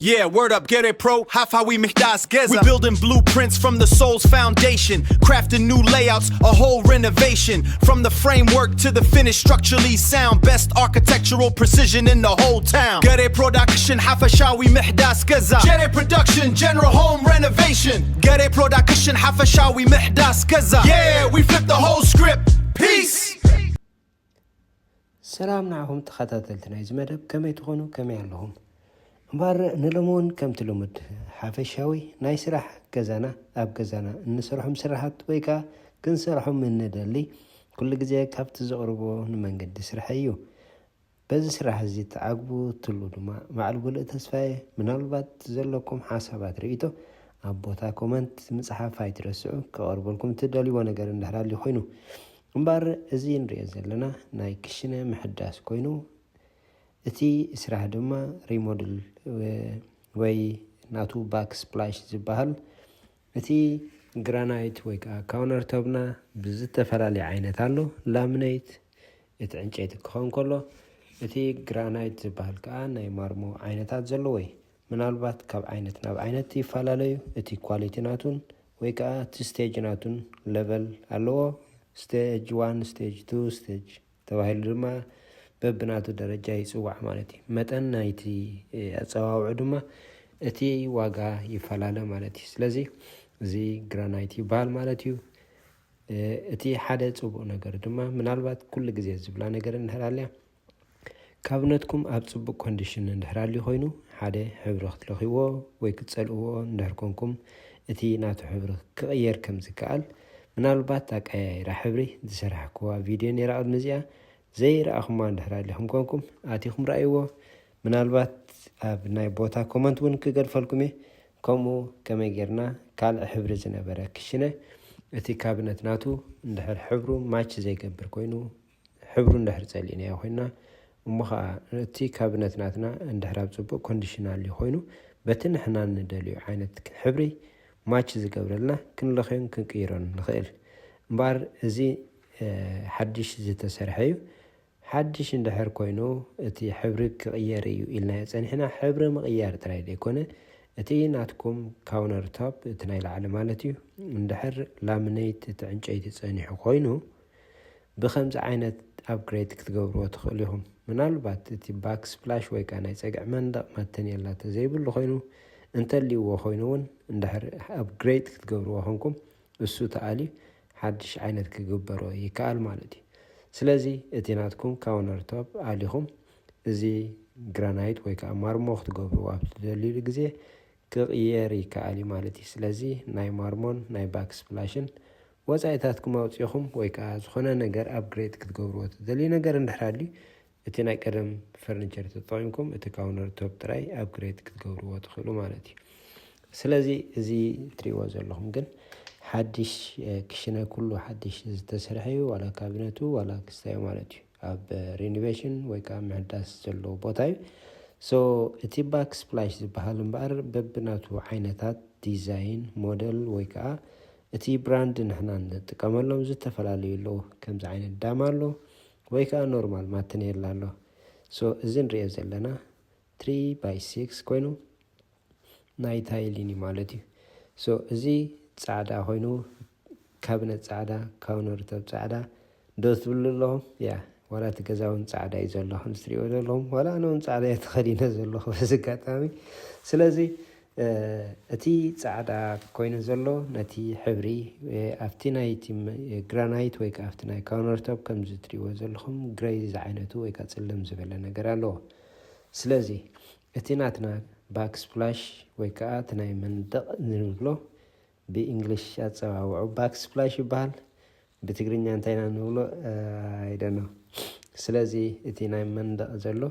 Yeah, word up, get it, pro. Hafawi Mihdas Geza. We building blueprints from the soul's foundation, crafting new layouts, a whole renovation. From the framework to the finished, structurally sound, best architectural precision in the whole town. Get it production, Hafashawi Mihdas Geza. Get it production, general home renovation. Get it production, Hafashawi Mihdas Geza. Yeah, we flip the whole script. Peace. سلام نعهم تخطاتلتنا يزمدب كما يتخونوا كما يالهم مبار نلمون كم تلمد حافشاوي ناي سرح كزانا اب كزانا نسرحهم سرحات ويكا كنسرحهم من ندلي كل جزء كابت زقربو نمنقد سرحيو بز سرح زي تعقبو تلو دما مع القول تسفاي من البات زلكم حسابات ريتو ابوتا كومنت مصحفاي ترسعو كقربلكم تدلي ونقر اندحرالي خوينو مبار ازين ريز لنا ناي كشنا محداس كوينو اتي اسرح دما ريموديل وي ناتو باك سبلاش زبال اتي جرانايت ويكا كاونر توبنا بزت فلالي عينت አለው ላሚኔት እትዕንጨይቲ ክኾን ከሎ እቲ ግራናይት ዝባል ከዓ ናይ ማርሞ ዓይነታት ዘሎ ወይ ምናልባት ካብ ዓይነት ናብ ዓይነት ይፈላለዩ እቲ ኳሊቲ ናቱን ወይ ከዓ እቲ ስቴጅ ናቱን ሌቨል ኣለዎ ስቴጅ 1 ስቴጅ 2 ስቴጅ ተባሂሉ ድማ በብናቱ ደረጃ ይጽዋዕ ማለት እዩ መጠን ናይቲ አጸዋውዑ ድማ እቲ ዋጋ ይፈላለ ማለት እዩ ስለዚ እዚ ግራናይት ይባል ማለት እዩ እቲ ሓደ ጽቡቕ ነገር ድማ ምናልባት ኩሉ ግዜ ዝብላ ነገር እንህራልያ ካብነትኩም ኣብ ጽቡቕ ኮንዲሽን እንድሕራሊ ኮይኑ ሓደ ሕብሪ ክትለኺዎ ወይ ክትጸልእዎ እንድሕርኮንኩም እቲ ናቱ ሕብሪ ክቕየር ከም ዝከኣል ምናልባት ኣቀያይራ ሕብሪ ዝሰርሐክዋ ቪድዮ ነይራ ቅድሚ እዚኣ ዘይረኣኹማ እንድሕራሊኹም ኮንኩም ኣቲኹም ረኣይዎ ምናልባት ኣብ ናይ ቦታ ኮመንት እውን ክገድፈልኩም እየ ከምኡ ከመይ ጌርና ካልእ ሕብሪ ዝነበረ ክሽነ እቲ ካብነት ናቱ እንድሕር ሕብሩ ማች ዘይገብር ኮይኑ ሕብሩ እንድሕር ጸሊእና ኮይና እሞ ከዓ እቲ ካብነት ናትና እንድሕር ኣብ ጽቡቕ ኮንዲሽናል ኮይኑ በቲ ንሕና ንደልዮ ዓይነት ሕብሪ ማች ዝገብረልና ክንለኽዮን ክንቅይሮን ንኽእል እምበር እዚ ሓድሽ ዝተሰርሐ እዩ ሓድሽ እንድሕር ኮይኑ እቲ ሕብሪ ክቕየር እዩ ኢልና ፀኒሕና ሕብሪ ምቕያር ጥራይ ዘይኮነ እቲ ናትኩም ካውነር ቶፕ እቲ ናይ ላዕሊ ማለት እዩ እንድሕር ላሚኔት እቲ ዕንጨይቲ ፀኒሑ ኮይኑ ብከምዚ ዓይነት ኣፕግሬድ ክትገብርዎ ትኽእሉ ኢኹም ምናልባት እቲ ባክ ስፕላሽ ወይ ከዓ ናይ ፀግዒ መንደቕ ማተንየላ ተዘይብሉ ኮይኑ እንተልይዎ ኮይኑ እውን እንድሕር ኣፕግሬድ ክትገብርዎ ኮንኩም እሱ ተኣልዩ ሓድሽ ዓይነት ክግበሮ ይከኣል ማለት እዩ ስለዚ እቲ ናትኩም ካውነር ቶፕ ኣሊኹም እዚ ግራናይት ወይ ከዓ ማርሞ ክትገብርዎ ኣብ ትደልይሉ ግዜ ክቕየር ይከኣል ማለት እዩ ስለዚ ናይ ማርሞን ናይ ባክ ስፕላሽን ወፃኢታትኩም ኣውፂኹም ወይ ከዓ ዝኾነ ነገር ኣፕግሬድ ክትገብርዎ ትደልዩ ነገር እንድሕራልዩ እቲ ናይ ቀደም ፈርኒቸር ተጠቒምኩም እቲ ካውነር ቶፕ ጥራይ ኣፕግሬድ ክትገብርዎ ትኽእሉ ማለት እዩ ስለዚ እዚ ትሪእዎ ዘለኹም ግን ሓድሽ ክሽነ ኩሉ ሓድሽ ዝተሰርሐ እዩ ዋላ ካቢነቱ ዋላ ክስታዩ ማለት እዩ ኣብ ሪኖቬሽን ወይ ከዓ ምሕዳስ ዘለዎ ቦታ እዩ ሶ እቲ ባክ ስፕላሽ ዝበሃል እምበር በብናቱ ዓይነታት ዲዛይን ሞዴል ወይ ከዓ እቲ ብራንድ ንሕና ንጥቀመሎም ዝተፈላለዩ ኣለዉ ከምዚ ዓይነት ዳማ ኣሎ ወይ ከዓ ኖርማል ማተንየላ ኣሎ ሶ እዚ ንሪኦ ዘለና 3x6 ኮይኑ ናይ ታይሊኒ ማለት እዩ ሶ እዚ ጻዕዳ ኮይኑ ካብነት ጻዕዳ ካውነር ቶፕ ጻዕዳ ዶ ትብሉ ኣለኹም ያ ዋላ እቲ ገዛውን ጻዕዳ እዩ ዘሎ ትሪእዎ ዘለኹም ዋላ ኣነ እውን ጻዕዳ እየ ተኸዲነ ዘለኹ በዚ ኣጋጣሚ ስለዚ እቲ ጻዕዳ ኮይኑ ዘሎ ነቲ ሕብሪ ኣብቲ ናይቲ ግራናይት ወይ ከዓ ኣብቲ ናይ ካውነር ቶፕ ከምዚ ትሪእዎ ዘለኹም ግሬይ ዝዓይነቱ ወይ ከዓ ጽልም ዝበለ ነገር ኣለዎ ስለዚ እቲ ናትና ባክ ስፕላሽ ወይ ከዓ እቲ ናይ መንደቕ ንብሎ ብእንግሊሽ ኣፀዋውዑ ባክ ስፕላሽ ይበሃል ብትግርኛ እንታይና ንብሎ ኣይደኖ ስለዚ እቲ ናይ መንደቕ ዘሎ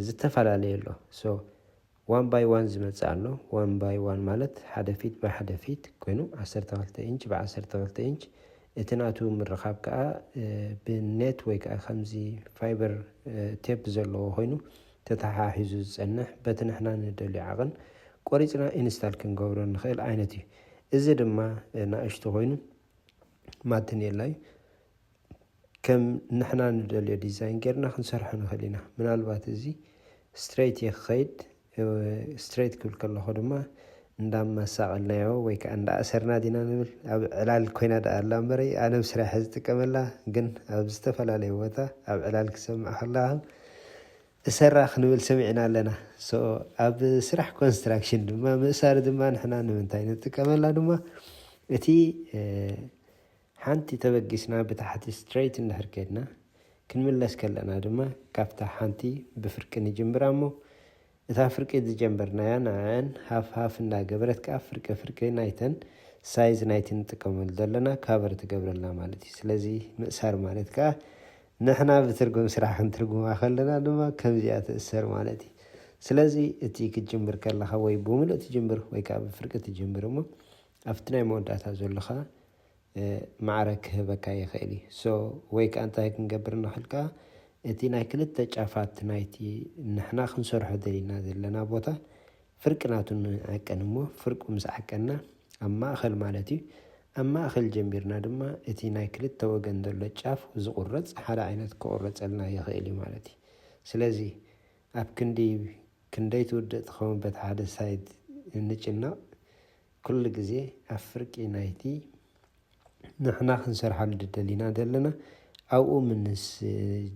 ዝተፈላለዩ ኣሎ ሶ 1 by 1 ዝመጽእ ኣሎ 1 by 1 ማለት ሓደ ፊት ብሓደ ፊት ኮይኑ 12 ኢንች ብ12 ኢንች እቲ ናቱ ምርኻብ ከዓ ብኔት ወይ ከዓ ከምዚ ፋይበር ቴፕ ዘለዎ ኮይኑ ተተሓሒዙ ዝጸንሕ በቲ ንሕና ንደልዮ ዓቕን ቆሪፅና ኢንስታል ክንገብሮ ንኽእል ዓይነት እዩ እዚ ድማ ናእሽቶ ኮይኑ ማተንየላ እዩ ከም ንሕና ንደልዮ ዲዛይን ጌርና ክንሰርሖ ንኽእል ኢና ምናልባት እዚ ስትሬት የኽኸይድ ስትሬት ክብል ከለኹ ድማ እንዳማሳቀልናዮ ወይ ከዓ እንዳኣሰርና ዲና ንብል ኣብ ዕላል ኮይና ዳ ኣላ እምበረይ ኣነ ብስራሕ ዝጥቀመላ ግን ኣብ ዝተፈላለዩ ቦታ ኣብ ዕላል ክሰምዕ ከለኻ እሰራኽ ንብል ሰሚዕና ኣለና ኣብ ስራሕ ኮንስትራክሽን ድማ ምእሳር ድማ ንሕና ንምንታይ ንጥቀመላ ድማ እቲ ሓንቲ ተበጊስና ብታሕቲ ስትሬት እንድሕር ከድና ክንምለስ ከለና ድማ ካብታ ሓንቲ ብፍርቂ ንጅምራ እሞ እታ ፍርቂ ዝጀመርናያ ንዕአን ሃፍ እንዳገበረት ከዓ ፍርቂ ናይተን ሳይዝ ናይቲ ንጥቀመሉ ዘለና ካቨር ትገብረልና ማለት እዩ። ስለዚ ምእሳር ማለት ከዓ ንሕና ብትርጉም ስራሕ ክንትርጉማ ከለና ድማ ከምዚኣ ትእሰር ማለት እዩ። ስለዚ እቲ ክትጅምር ከለኻ ወይ ብምሉእ ትጅምር ወይ ከዓ ብፍርቂ ትጅምር እሞ ኣብቲ ናይ መወዳእታ ዘለኻ ማዕረ ክህበካ ይኽእል እዩ። ወይ ከዓ እንታይ ክንገብር ንኽእል ከዓ እቲ ናይ ክልተ ጫፋት ናይቲ ንሕና ክንሰርሖ ደሊልና ዘለና ቦታ ፍርቂ ናቱ ንዓቀን እሞ ፍርቁ ምስ ዓቀና ኣብ ማእኸል ማለት እዩ ኣብ ማእኸል ጀሚርና ድማ እቲ ናይ ክልተ ወገን ዘሎ ጫፍ ዝቁረፅ ሓደ ዓይነት ክቁረፀልና ይኽእል እዩ ማለት እዩ። ስለዚ ኣብ ክንደይ ትውድእ ትኸውን በቲ ሓደ ሳይድ ንጭናቕ ኩሉ ግዜ ኣብ ፍርቂ ናይቲ ንሕና ክንሰርሓሉ ደሊና ዘለና ኣብኡ ምንስ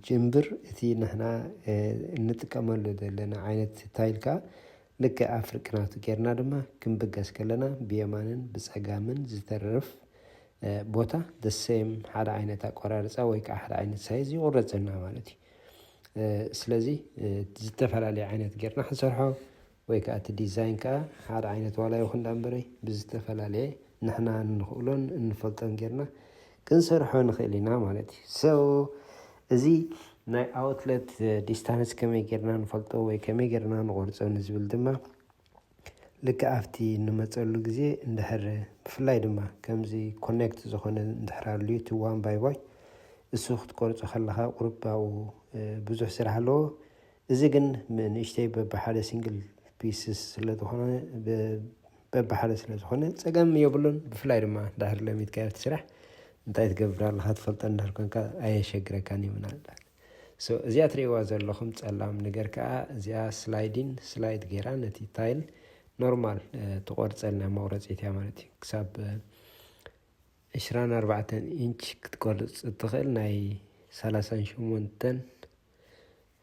ጅምብር እቲ ንሕና እንጥቀመሉ ዘለና ዓይነት ታይል ከዓ ልክዕ ኣብ ፍርቂ ናቱ ጌርና ድማ ክንብገስ ከለና ብየማንን ብፀጋምን ዝተረፍ ቦታ ደሴም ሓደ ዓይነት ኣቆራርፃ ወይ ከዓ ሓደ ዓይነት ሳይዝ ይቁረፀልና ማለት እዩ። ስለዚ ዝተፈላለዩ ዓይነት ጌርና ክንሰርሖ ወይ ከዓ እቲ ዲዛይን ከዓ ሓደ ዓይነት ዋላ ይኹን ዳንበረይ ብዝተፈላለየ ንሕና እንኽእሎን እንፈልጦን ጌርና ክንሰርሖ ንኽእል ኢና ማለት እዩ። እዚ ናይ ኣውትለት ዲስታንስ ከመይ ጌርና ንፈልጦ ወይ ከመይ ጌርና ንቆርፆ ንዝብል ድማ ልክዕ ኣብቲ እንመፀሉ ግዜ እንድሕር ብፍላይ ድማ ከምዚ ኮኔክት ዝኾነ እንድሕር ሃልዩ እቲ ዋን ባይ ዋይ እሱ ክትቆርፆ ከለኻ ቁርብ ኣብኡ ብዙሕ ስራሕ ኣለዎ። እዚ ግን ንእሽተይ በብሓደ ሲንግል ፒስስ ስለዝኾነ በብሓደ ስለዝኾነ ፀገም የብሉን። ብፍላይ ድማ እንድሕር ለሚድካ ኣብቲ ስራሕ እንታይ ትገብር ኣለካ ትፈልጦ እንድሕር ኮንካ ኣየሸግረካን ይምናል። እዚኣ ትሪእዋ ዘለኹም ፀላም ነገር ከዓ እዚኣ ስላይድ ጌራ ነቲ ታይል ኖርማል ትቆርፀልና መቁረፂት እያ ማለት እዩ። ክሳብ 24 ኢንች ክትቆርፅ እትኽእል ናይ 38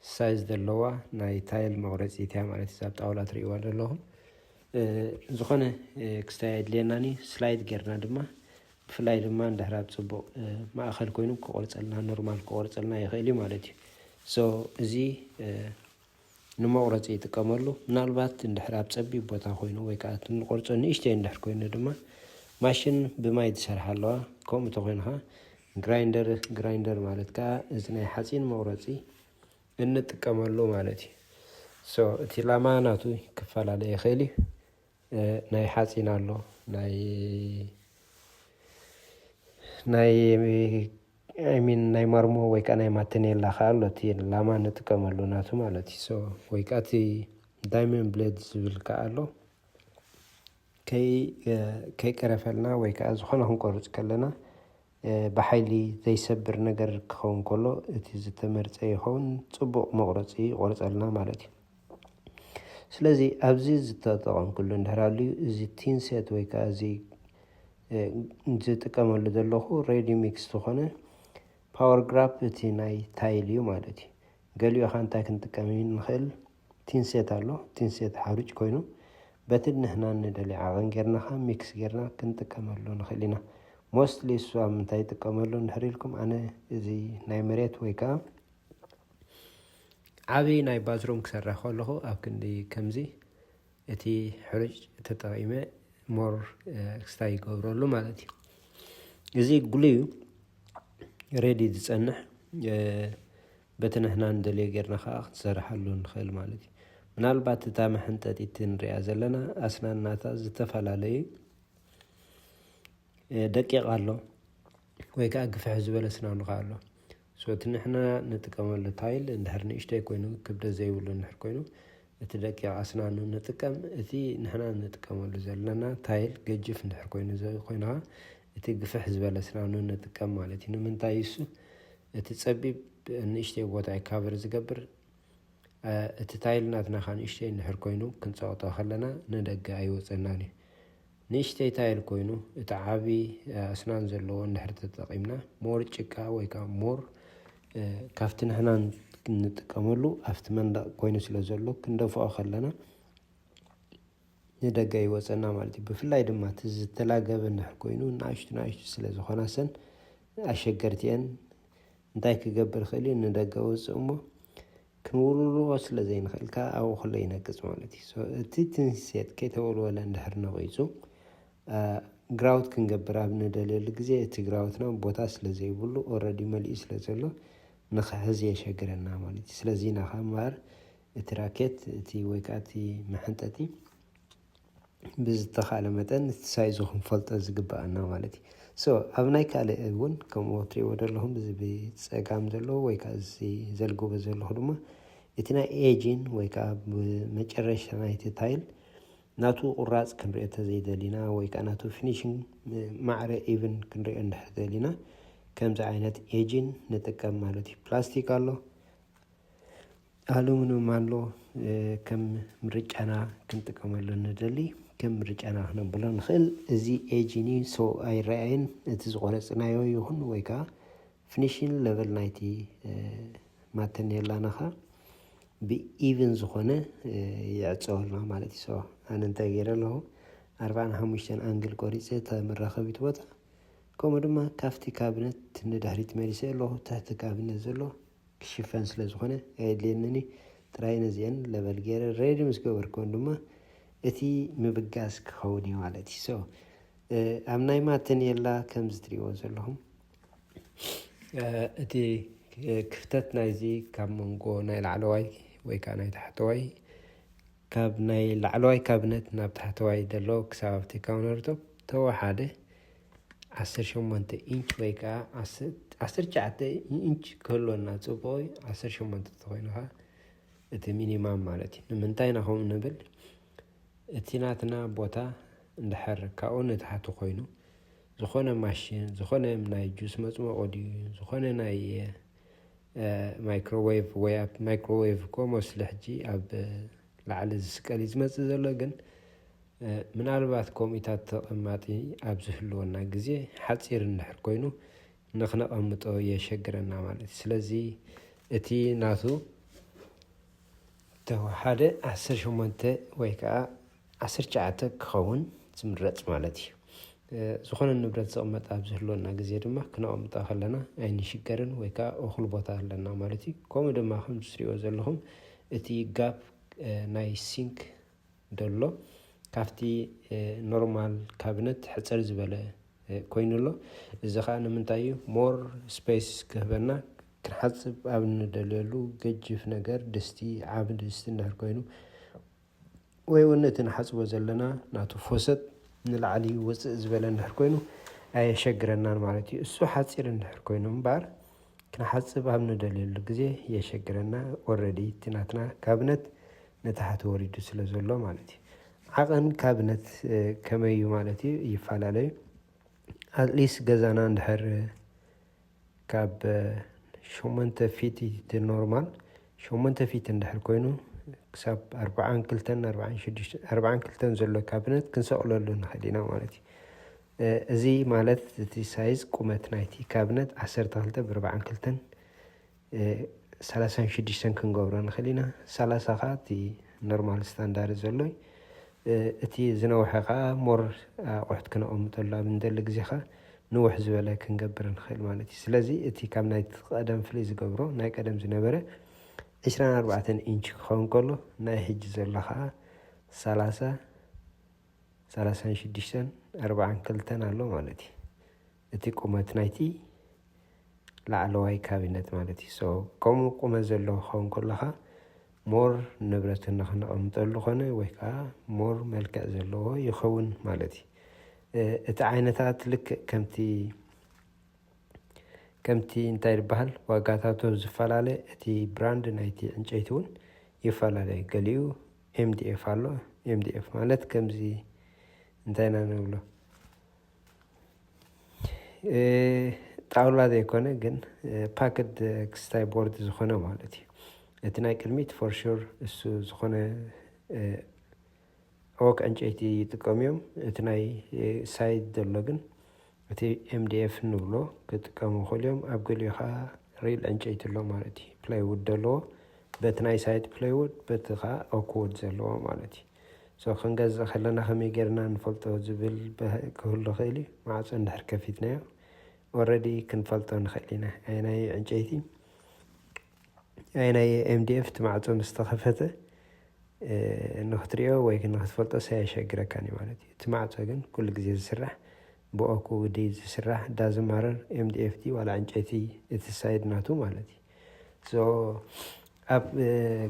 ሳይዝ ዘለዋ ናይ ታይል መቁረፂት እያ ማለት እዩ። ኣብ ጣውላ ትሪእዋ ዘለኹም ዝኾነ ክስታይ ኣድልየናኒ ስላይድ ጌርና ድማ ብፍላይ ድማ እንድሕር ኣብ ፅቡቕ ማእኸል ኮይኑ ክቆርፀልና ኖርማል ክቆርፀልና ይኽእል እዩ ማለት እዩ። እዚ ንመቁረፂ ይጥቀመሉ። ምናልባት እንድሕር ኣብ ፀቢብ ቦታ ኮይኑ ወይ ከዓ ንቆርፆ ንእሽተይ እንድሕር ኮይኑ ድማ ማሽን ብማይ ትሰርሕ ኣለዋ። ከምኡ እንተኮይንካ ግራይንደር ማለት ከዓ እዚ ናይ ሓፂን መቁረፂ እንጥቀመሉ ማለት እዩ። እቲ ላማ ናቱ ክፈላለ ይኽእል እዩ። ናይ ሓፂን ኣሎ ናይ ማርሞ ወይ ከዓ ናይ ማተኔላ ከዓ ኣሎ እቲ ላማ እንጥቀመሉ ናቱ ማለት እዩ። ወይ ከዓ እቲ ዳይመንድ ብሌድ ዝብል ከዓ ኣሎ ከይቀረፈልና ወይ ከዓ ዝኾነ ክንቆርፅ ከለና ብሓይሊ ዘይሰብር ነገር ክኸውን ከሎ እቲ ዝተመርፀ ይኸውን ፅቡቕ መቁረፂ ይቆርፀልና ማለት እዩ። ስለዚ ኣብዚ ዝተጠቐምኩሉ እንድሕር ሃልዩ እዚ ቲንሴት ወይ ከዓ እዚ ዝጥቀመሉ ዘለኹ ሬዲ ሚክስ ዝኾነ ፓወር ግራፕ እቲ ናይ ታይል እዩ ማለት እዩ። ገሊኡ ኻ እንታይ ክንጥቀም ንኽእል ቲንሴት ኣሎ። ቲንሴት ሓሩጭ ኮይኑ በቲ ንሕና ንደሊ ዓቐን ጌርናኻ ሚክስ ጌርና ክንጥቀመሉ ንኽእል ኢና። ሞስትሊ እሱ ኣብ ምንታይ ይጥቀመሉ እንድሕር ኢልኩም ኣነ እዚ ናይ መሬት ወይ ከዓ ዓብይ ናይ ባዝሩም ክሰርሕ ከለኹ ኣብ ክንዲ ከምዚ እቲ ሕሩጭ ተጠቒመ ሞር ክስታይ ይገብረሉ ማለት እዩ። እዚ ጉልዩ ሬዲ ዝፀንሕ በቲ ንሕና ንደልዮ ጌርና ከዓ ክትሰርሓሉ ንኽእል ማለት እዩ። ምናልባት እታ መሕንጠጢት ንሪኣ ዘለና ኣስናናታ ዝተፈላለዩ ደቂቕ ኣሎ ወይ ከዓ ግፍሕ ዝበለ ስናኑካ ኣሎ። እቲ ንሕና ንጥቀመሉ ታይል እንድሕር ንእሽተይ ኮይኑ ክብደት ዘይብሉ እንድሕር ኮይኑ እቲ ደቂቕ ኣስናኑ ንጥቀም። እቲ ንሕና ንጥቀመሉ ዘለና ታይል ገጅፍ እንድሕር ኮይንካ እቲ ግፍሕ ዝበለ ስናኑ ንጥቀም ማለት እዩ። ንምንታይ እሱ እቲ ፀቢብ ንእሽተይ ቦታ ካቨር ዝገብር እቲ ታይል ናትና ንእሽተይ እንድሕር ኮይኑ ክንፀወቶ ከለና ንደገ ኣይወፀናን እዩ ንእሽተይ ታይል ኮይኑ እቲ ዓብዪ ኣስናን ዘለዎ እንድሕር ተጠቒምና ሞር ጭቃ ወይ ከዓ ሞር ካብቲ ንሕና ንጥቀመሉ ኣብቲ መንደቕ ኮይኑ ስለ ዘሎ ክንደፍኦ ከለና ንደገ ይወፀና ማለት እዩ ብፍላይ ድማ እቲ ዝተላገበ እንድሕር ኮይኑ ንኣሽቱ ስለ ዝኾና ሰን ኣሸገርቲ እየን እንታይ ክገብር ክእል እዩ ንደገ ውፅእ እሞ ክንውልዎ ስለ ዘይንኽእልካ ኣብኡ ኩለ ይነቅፅ ማለት እዩ እቲ ትንሴት ከይተወልወለ እንድሕር ነቒፁ ግራውት ክንገብር ኣብ ንደልየሉ ግዜ እቲ ግራውትና ቦታ ስለ ዘይብሉ ኦልሬዲ መሊኡ ስለ ዘሎ ንኽሕዝ የሸግረና ማለት እዩ ስለዚ ናኻ እምበር እቲ ራኬት እቲ ወይ ከዓ እቲ መሐንጠጢ ብዝተኻእለ መጠን እቲ ሳይዙ ክንፈልጦ ዝግባአና ማለት እዩ ኣብ ናይ ካልእ እውን ከምኡ ትሪእዎ ዘለኹም እዚ ብፀጋም ዘለዎ ወይ ከዓ እዚ ዘልግቦ ዘለኹ ድማ እቲ ናይ ኤጅን ወይ ከዓ ብመጨረሻ ናይቲ ታይል ናቱ ቁራፅ ክንሪኦ ተዘይደሊና ወይ ከዓ ናቱ ፊኒሽንግ ማዕረ ኢቭን ክንሪኦ እንድሕር ደሊና ከምዚ ዓይነት ኤጅን ንጥቀም ማለት እዩ ፕላስቲክ ኣሎ ኣሉሚኒየም ኣሎ ከም ምርጫና ክንጥቀመሉ ንደሊ ከም ምርጫና ክነብሎ ንኽእል እዚ ኤጅኒ ኣይረኣይን እቲ ዝቆረፅናዮ ይኹን ወይ ከዓ ፊኒሽን ሌቨል ናይቲ ማተኔላናኻ ብኢቭን ዝኾነ ይዕፀወልና ማለት እዩ ኣነ እንታይ ገይረ ኣለኹ 45 አንግል ቆሪፀ ተመራኸቢት ቦታ ከምኡ ድማ ካፍቲ ካብነት ንድሕሪት መሊሰ ኣለኹ ትሕቲ ካብነት ዘሎ ክሽፈን ስለ ዝኾነ ኣየድልየንኒ ጥራይ ነዚአን ለበል ገይረ ሬዲ ምስ ገበርክዎን ድማ እቲ ምብጋስ ክኸውን እዩ ማለት እዩ ኣብ ናይ ማተኔላ ከም ዝትሪእዎ ዘለኹም እቲ ክፍተት ናይዚ ካብ መንጎ ናይ ላዕለዋይ ወይ ከዓ ናይ ታሕተዋይ ካብ ናይ ላዕለዋይ ካብነት ናብ ታሕተዋይ ዘሎ ክሳብ ኣብቲ ካውንተርቶፕ ተወሓደ 18 ኢንች ወይ ከዓ 19 ኢንች ክህልወና ፅቡቕ 18 ተኮይኑኻ እቲ ሚኒማም ማለት እዩ ንምንታይ ናኸም ንብል እቲ ናትና ቦታ እንድሕር ካብኡ ንታሕቲ ኮይኑ ዝኾነ ማሽን ዝኾነ ናይ ጁስ መፅመቆ ድዩ ዝኾነ ናይ ማይክሮዌቭ ወይ ኣብ ማይክሮዌቭ ኮሞስሊ ሕጂ ኣብ ላዕሊ ዝስቀል ዝመፅእ ዘሎ ግን ምናልባት ኮሚታት ተቐማጢ ኣብ ዝህልወና ግዜ ሓፂር እንድሕር ኮይኑ ንኽነቐምጦ የሸግረና ማለት እዩ ስለዚ እቲ ናቱ ተወሓደ 18 ወይ ከዓ 19 ክኸውን ዝምረፅ ማለት እዩ ዝኾነ ንብረት ዝቕመጥ ኣብ ዝህልወና ግዜ ድማ ክነቐምጦ ከለና ኣይንሽገርን ወይ ከዓ እኹል ቦታ ኣለና ማለት እዩ ከምኡ ድማ ከም ዝትሪእዎ ዘለኹም እቲ ጋፕ ናይ ሲንክ ደሎ ካብቲ ኖርማል ካብነት ሕፅር ዝበለ ኮይኑ ኣሎ እዚ ከዓ ንምንታይ እዩ ሞር ስፔስ ክህበና ክንሓፅብ ኣብ ንደልየሉ ገጅፍ ነገር ድስቲ ዓብ ድስቲ እንድሕር ኮይኑ ወይ እውን እቲ ንሓፅቦ ዘለና ናቱ ፎሰት ንላዕሊ ውፅእ ዝበለ እንድሕር ኮይኑ ኣየሸግረናን ማለት እዩ እሱ ሓፂር እንድሕር ኮይኑ እምበር ክንሓፅብ ኣብ ንደልየሉ ግዜ የሸግረና ኦልሬዲ እቲ ናትና ካብነት ንታሕቲ ወሪዱ ስለ ዘሎ ማለት እዩ ዓቐን ካብነት ከመይ እዩ ማለት እዩ ይፈላለዩ ኣትሊስት ገዛና እንድሕር ካብ 8 ፊት ኖርማል 8 ፊት እንድሕር ኮይኑ ክሳብ 42 ዘሎ ካብነት ክንሰቕለሉ ንኽእል ኢና ማለት እዩ እዚ ማለት እቲ ሳይዝ ቁመት ናይቲ ካብነት 12 ብ42 36 ክንገብሮ ንኽእል ኢና 30 ከዓ እቲ ኖርማል ስታንዳርድ ዘሎ እቲ ዝነውሐ ከዓ ሞር ኣቑሑት ክነቐምጠሉ ኣብ እንደሊ ግዜ ከዓ ንውሕ ዝበለ ክንገብር ንኽእል ማለት እዩ ስለዚ እቲ ካብ ናይ ቀደም ፍልይ ዝገብሮ ናይ ቀደም ዝነበረ 24 ኢንች ክኸውን ከሎ ናይ ሕጂ ዘሎ ከዓ 36 42 ኣሎ ማለት እዩ እቲ ቁመት ናይቲ ላዕለዋይ ካቢነት ማለት እዩ ከምኡ ቁመት ዘለዎ ክኸውን ከለካ ሞር ንብረት ንኽነቐምጠሉ ኮነ ወይ ከዓ ሞር መልክዕ ዘለዎ ይኸውን ማለት እዩ እቲ ዓይነታት ልክዕ ከምቲ እንታይ ይበሃል ዋጋታቱ ዝፈላለ እቲ ብራንድ ናይቲ ዕንጨይቲ እውን ይፈላለዩ ገሊኡ ኤምዲኤፍ ኣሎ ኤምዲኤፍ ማለት ከምዚ እንታይ ኢና ንብሎ ጣውላ ዘይኮነ ግን ፓክድ ክስታይ ቦርድ ዝኾነ ማለት እዩ اتناي كلميت فور شور السو زخونة اوك انجيتي تقوميوم اتناي سايد دلوغن اتي MDF نولو كتقومو خليوم ابقليوخا ريل انجيتي اللو مالتي بلايوود دلو بتناي سايد بلايوود بتخا اوكوود زلو مالتي سو خنقز خلنا خمي قرنا نفلطو زبل كهولو خيلي معاصو اندحر كفيتنا already كنفلطو نخلينا ايناي انجيتي ايناي MDF تمعاصو مستخفته نختريو ويكن نختفلطو سيشاقرا كاني مالتي تمعاصو جن كل قزي زسرح بوأكو دي زسرح دازم مارر MDF دي ولا انجيتي اتسايد ناتو مالتي سو اب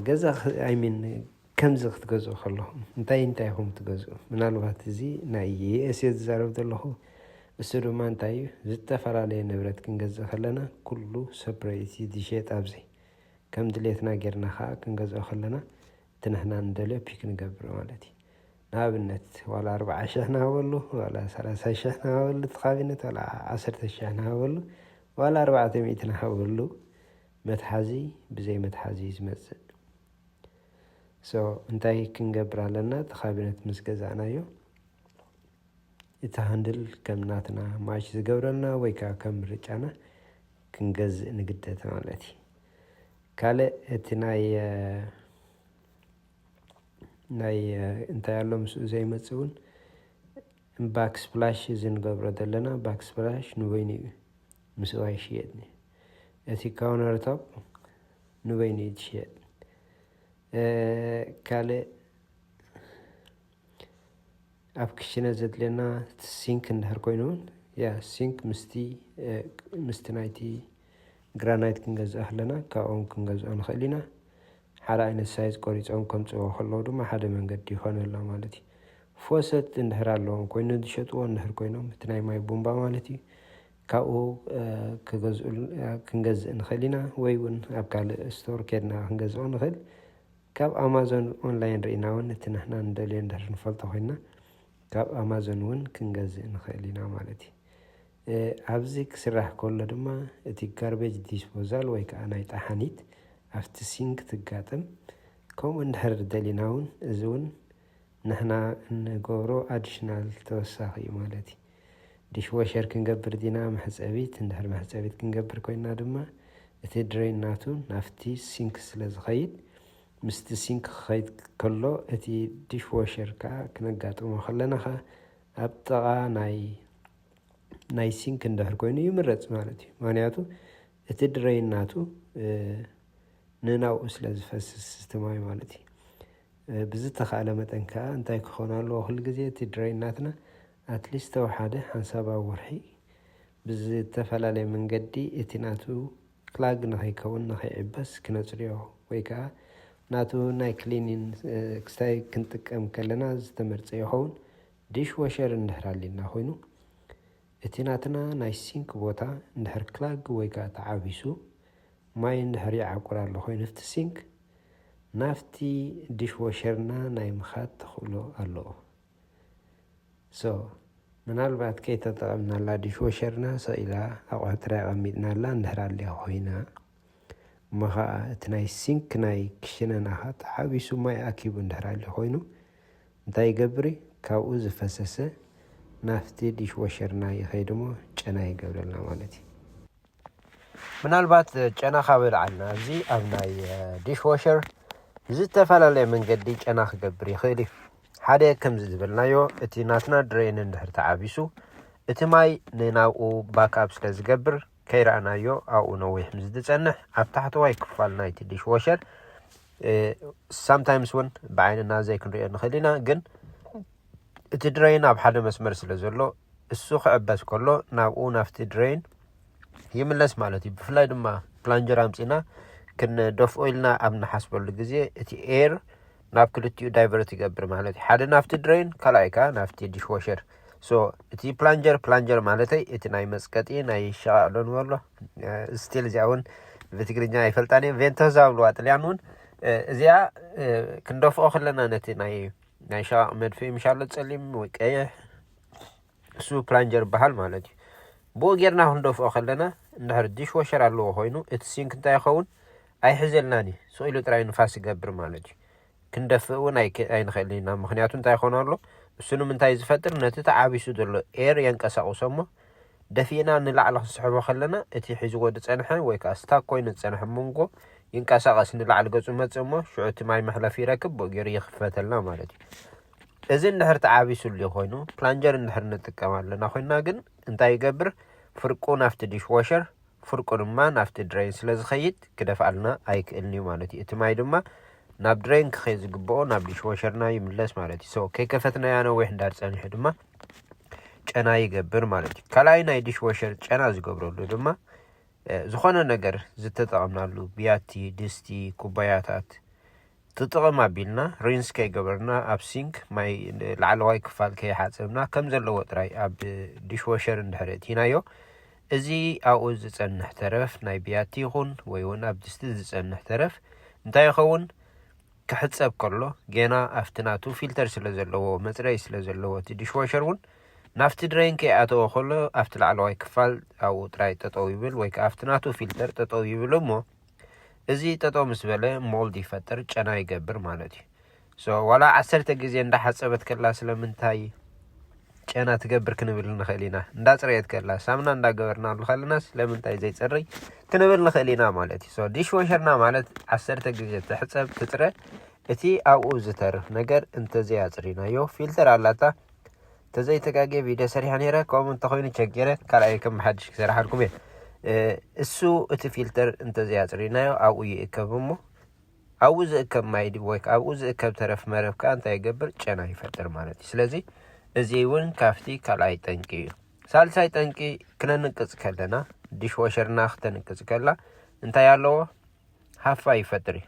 غزخ ايمين كم زخت تغزو خلهم انتي هم تغزو منالوات زي ناي اسيد زارب دلهو السدو ما انتي زتفرالي نبرت كنغزو خلنا كله سبريتي دي شيت ابزي كم دليتنا غيرنا خا كنغزو خلنا تنحنا ندلو بيك نقبر مالتي نابنت ولا 4 شهنا ولو ولا 30 شهنا ولو تخابينت ولا 10 شهنا ولو ولا 400 ولو متحازي بزي متحازي زمزق سو انتي كنقبر لنا تخابينت مسقزعنايو يتهندل كم ناتنا ماش زقبرنا ويكا كم رجعنا كنقز نقدت مالتي كالي اتناي ناي انتا يالوم زي متسون باك سبلاش زين قبر دلنا باك سبلاش نويني مسواي شيدني اتي كاونر توب نويني تشيد كالي ابكشنا زد لنا سينك نهر كوينون يا سينك مستنايتي جرانايت كنغز اهلنا كاون كنغز انخلينا حالا اين السايز قريت اون كمتو خلو دوما حدا من قد يخون الله مالتي فوسط اندهر اللهم كوينو دشتو اندهر كوينو متناي ماي بومبا مالتي كاو كنغز انخلينا ويون ابكال ستور كيدنا كنغز انخل كاب امازون اونلاين ريناون نتنحنا ندلي اندهر نفلطو خوينا كاب امازون ون كنغز انخلينا مالتي ابزيك سراح كله دوما اتي garbage disposal ويكا اناي تحانيت after sink تقاتم كوم اندهر دليناون ازون نحنا نقورو additional توساقي مالتي ديش واشر كنقبر دينا محزابيت اندهر محزابيت كنقبر كوينا دما اتي درين ناتون نافتي سينك سلز خيد مست سينك خيد كله اتي ديش واشر كا كنقاتو مخلنا خا ابتغا ناي سينك اندهر كوينا يمرت مالتي مانياتو اتي درين ناتو نناو اسلاز فاس سيستماي مالتي بزت خاله متنكا انتي كخونالو كل غزي تدريناتنا اتليست وحده حسابا ورحي بزت تفلالي من قدي اتناتو كلاغ نهي كون نهي بس كنصريو ويكا ناتو ناي كلينين كستاي كنتقم كلنا زتمرص يهون ديش وشر اندهرالينا خوينو اتناتنا ناي سينك بوتا اندهر كلاغ ويكا تعابيسو ماي اندهر يعقرال خوين نفت سينك نافتي ديش وشرنا ناي مخات تخلو الله سو منالبات كي تطعمنا لا ديش وشرنا سئلا او اتراغ ميدنا لا اندهرالي خوينا مخا اتناي سينك ناي كشنا هات حابيسو ماي اكيب اندهرالي خوينو انتاي قبري كاو زفسسه نافتي ديش وشرنا يخيدمو جناي قبرنا مالتي منالبات جنا خابر عنا زي ابناي ديش واشر زتفلالي من قدي جنا خبري خيلي حدا كم زبلنايو اتي ناتنا درين اندهر تعابيسو اتي ماي نيناو باك اب سلاز قبر كيرانايو او نويح مزدصنح ابتحتو واي كفال نايتي ديش واشر sometimes when بعيننا زي كنريو نخلينا جن اتي درين اب حدا مسمر سلازلو السوخ عباس كله ناو نافتي درين يملس مالتي بفلاي دما بلانجر امصينا كن دوف اويلنا ابن حسبل غزي اتي اير ناب كلتيو دايفرت يقبر مالتي حدا نافت درين كلايكا نافت ديش واشر سو اتي بلانجر مالتي اتي ناي مسقطي ناي شاعلون والله ستيل جاون بتغرينيا يفلطاني فينتوزا بلو اطليانون ازيا كن دوف اوخلنا نتي ناي شاع مدفي مشالله تصليم وقيه سو بلانجر بحال مالتي بو غيرنا هندوف اخلنا نهر ديش وشر الله خوينو اتسينك انت يخون أي حزلناني سئلوا تراي نفاس يقبر مالجي كندفئون أي نخلينا مخنياتون تايخون الله السنو من تاي زفتر نتتا عابيسو دلو إير ينكساقو سمو دفينا نلعلق سحبو خلنا اتي حزو دتسانحا ويكا ستاكوين دتسانحا مونغو ينكساقس نلعلق زمت سمو شعوت ماي محلفي راكب وغير يخفتلنا مالجي إذن نحر تعابيسو اللي خوينو بلانجر نحر نتكامل لنا خوينا قن انتاي يقبر فرقو نافت ديش واشر فرقو نما نافت درين سلازخيت كده فعلنا ايك النيو مالتي اتماي دما ناب درين كخيز قبو ناب ديش واشرنا يملس مالتي سو كي كفتنا يانا ويح دار تساني دما جانا يقبر مالتي كالاينا يديش واشر جانا زقبرو له دما زخوانا نقر زتتقامنا له بياتي دستي كوباياتات تطغم عبيلنا رينس كي قبرنا اب سينك ماي العلواي كفال كي حاسبنا كم زلو تراي اب ديش واشر اندحرت هنايو ازي او زصن نحترف ناي بياتي يخون ويون اب دستي زصن نحترف انتا يخون كحصب كله جينا افتناتو فلتر سلازلو مصري سلازلو ديش واشرون نافت درين كي اتو خلو افت العلواي كفال او تراي تطويبل ويك افتناتو فلتر تطويبل مو ازي تطو مسبله مولد يفتر جنا يقبر مالتي سو ولا 10 غزي اندا حصبت كلا سلمنتاي جنا تقبر كنبل نخلينا اندا صريت كلا سامنا اندا غبرنا نخلينا سلمنتاي زي صري كنبل نخلينا مالتي سو ديش وشرنا مالت 10 غزي تحصب تطره اتي او زترف ነገር انت زي اصرينا يو فلتر አላታ تزي تقاقي فيديو سريحا نيرا كومنت تخويني تشجيرة كالايكم محدش كسرح لكم السو اتفلتر انت زي اصرينا او يكبمو او زكب مايدي ويك او زكب ترف مرف كانت يقبر جنا يفتر مالتي سلازي ازي ون كافتي كالاي تنكي سالساي تنكي كنا نقص كلنا ديش واشرنا اختن نقص كلا انت يالو حفا يفتري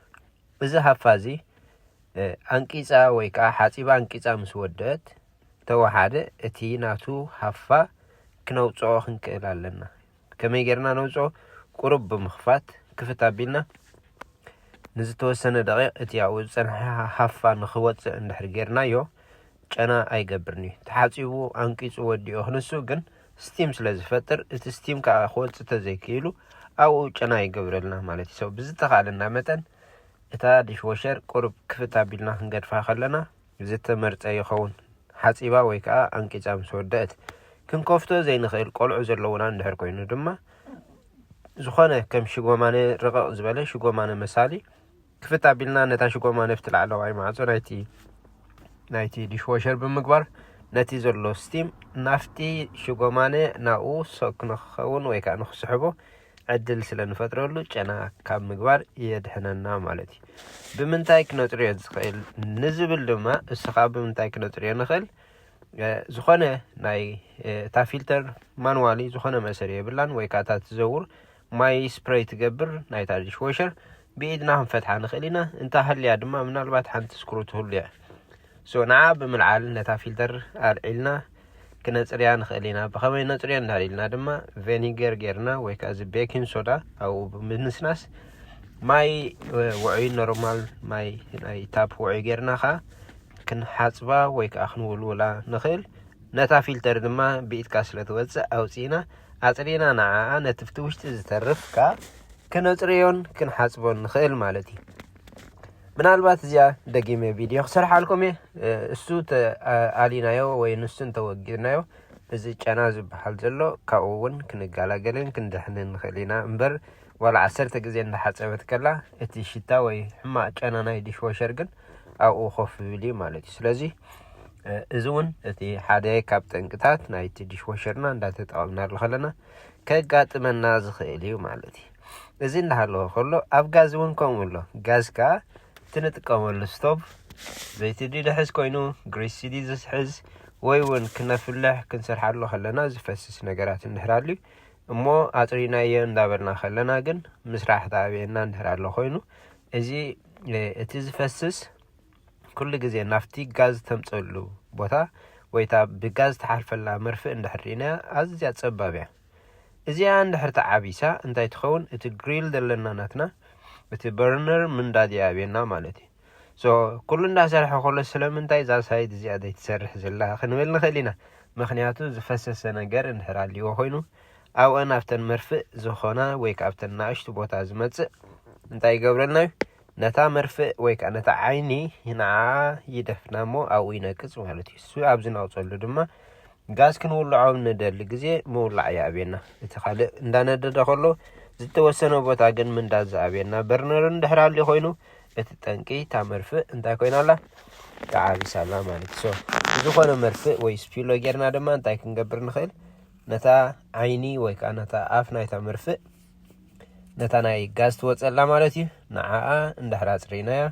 اذا حفازي انقيصا ويكا حاصيبا انقيصا مسودت توحاده اتي ناتو حفا كنوصو خنكلالنا كمي غيرنا نوصو قرب بمخفات كفتا بينا نزتوسنه دقيق اتي عاوز صنح حفا نخوت اندحر غيرنا يو جنا ايغبرني تحاصيبو انقيصو وديو خنسو كن ستيم سلازفتر ات ستيم كا خوت تزيكيلو او جنا يغبرلنا مالتي سو بزتخالنا متن اتا ديش وشر قرب كفتا بيلنا هنغدفا خلنا زتمرص يخون حصيبا ويكا انقيصا مسودت كنكوفتو زي نخيل قلعو زلونا اندحر كوينو دما زخونه كم شغومانه رقق زبله شغومانه مثالي كفتا بيلنا نتا شغومانه فتلعلو اي معصو نايتي ديش واشر بمغبار نتي زلو ستيم نافتي شغومانه ناو سكنخون ويكا نخسحبو عدل سلنفترلو جنا كاب مغبار يدحننا مالتي بمنتاي كنطريت زخيل نزبل دما اسخاب بمنتاي كنطريت نخل زخونه ناي تا فلتر مانوالي زخونه مسري بلان ويكا تا تزور ماي سبراي تقبر ناي تا ديش واشر بيدنا نفتحا نخلينا انت هليا دما منالبات حنت سكروت هليا سو نعاب ملعال نتا فلتر العلنا كنصريا نخلينا بخمي نصريا نهالينا دما فينيجر غيرنا ويكا زي بيكين سودا او منسناس ماي وعي نورمال ماي ناي تاب وعي غيرنا خا كن حصبا ويكا خنولولا نخل نتا فلتر دما بيت كاسله توص اوصينا اصرينا نعا نتفتوشت زترف كا كنصريون كن حصبون نخل مالتي منالبات زيا دقيمه فيديو خسرح لكم السوت الينايو وي نسن توجدنايو ازي جناز بحال زلو كاون كنغالاغلن كندحنن خلينا امبر ولا 10 غزي اندحصبت كلا اتي شتا وي حما جنانا يديش وشرغن او خوف بيلي مالتي سلازي ازون اتي حدا كاب تنقطات نايت ديش وشرنا انداتطاونا لخلنا كغاطمنا زخيليو مالتي ازي اندحلو خلو افغازون كوملو غازكا تنتقامل ستوب زيت دي دحس كوينو غريس دي زحز ويون كنفلح كنسرحالو خلنا زفسس نغرات نهرالي امو اطرينا يندابرنا خلنا كن مسراح تابينا نهرالو خوينو ازي اتزفسس كل غزي نافتي غاز تمصلو بوتا ويتا بغاز تحالفلا مرفق اندحرينا ازيا صبابيا ازي اندحرت عبيسا انتي تخون ات جريل دلنا ناتنا بت برنر من داديا بينا مالتي سو كلنا سرح خلص سلامنتاي ዛ ሳይድ زياده يتسرح زلا خنبل نخلينا مخنياتو زفسس ነገር እንህራልي وخينو او انا افتن مرفق زخونا ويك افتن ناشت بوتا زمص እንታይ ይገብረልና ነታ መርፍእ ወይ ከዓ ነታ ዓይኒ ንዓ ይደፍናሞ ኣብኡ ይነቅጽ ማለት እዩ እሱ ኣብዚ ናውፀሉ ድማ ጋዝ ክንውልዖ ንደሊ ግዜ ምውላዕ ይኣብየና እቲ ካልእ እንዳነደደ ከሎ ዝተወሰነ ቦታ ግን ምንዳዝ ኣብየና በርነር እንድሕር ሃልዩ ኮይኑ እቲ ጠንቂ ታ መርፍእ እንታይ ኮይናላ ተዓቢሳላ ማለት እዩ ዝኾነ መርፍእ ወይ ስፒሎ ጌርና ድማ እንታይ ክንገብር ንኽእል ነታ ዓይኒ ወይ ከዓ ነታ ኣፍ ናይታ መርፍእ ነታ ናይ ጋዝ ትወፀላ ማለት እዩ ንዓኣ እንድሕር ኣፅሪናያ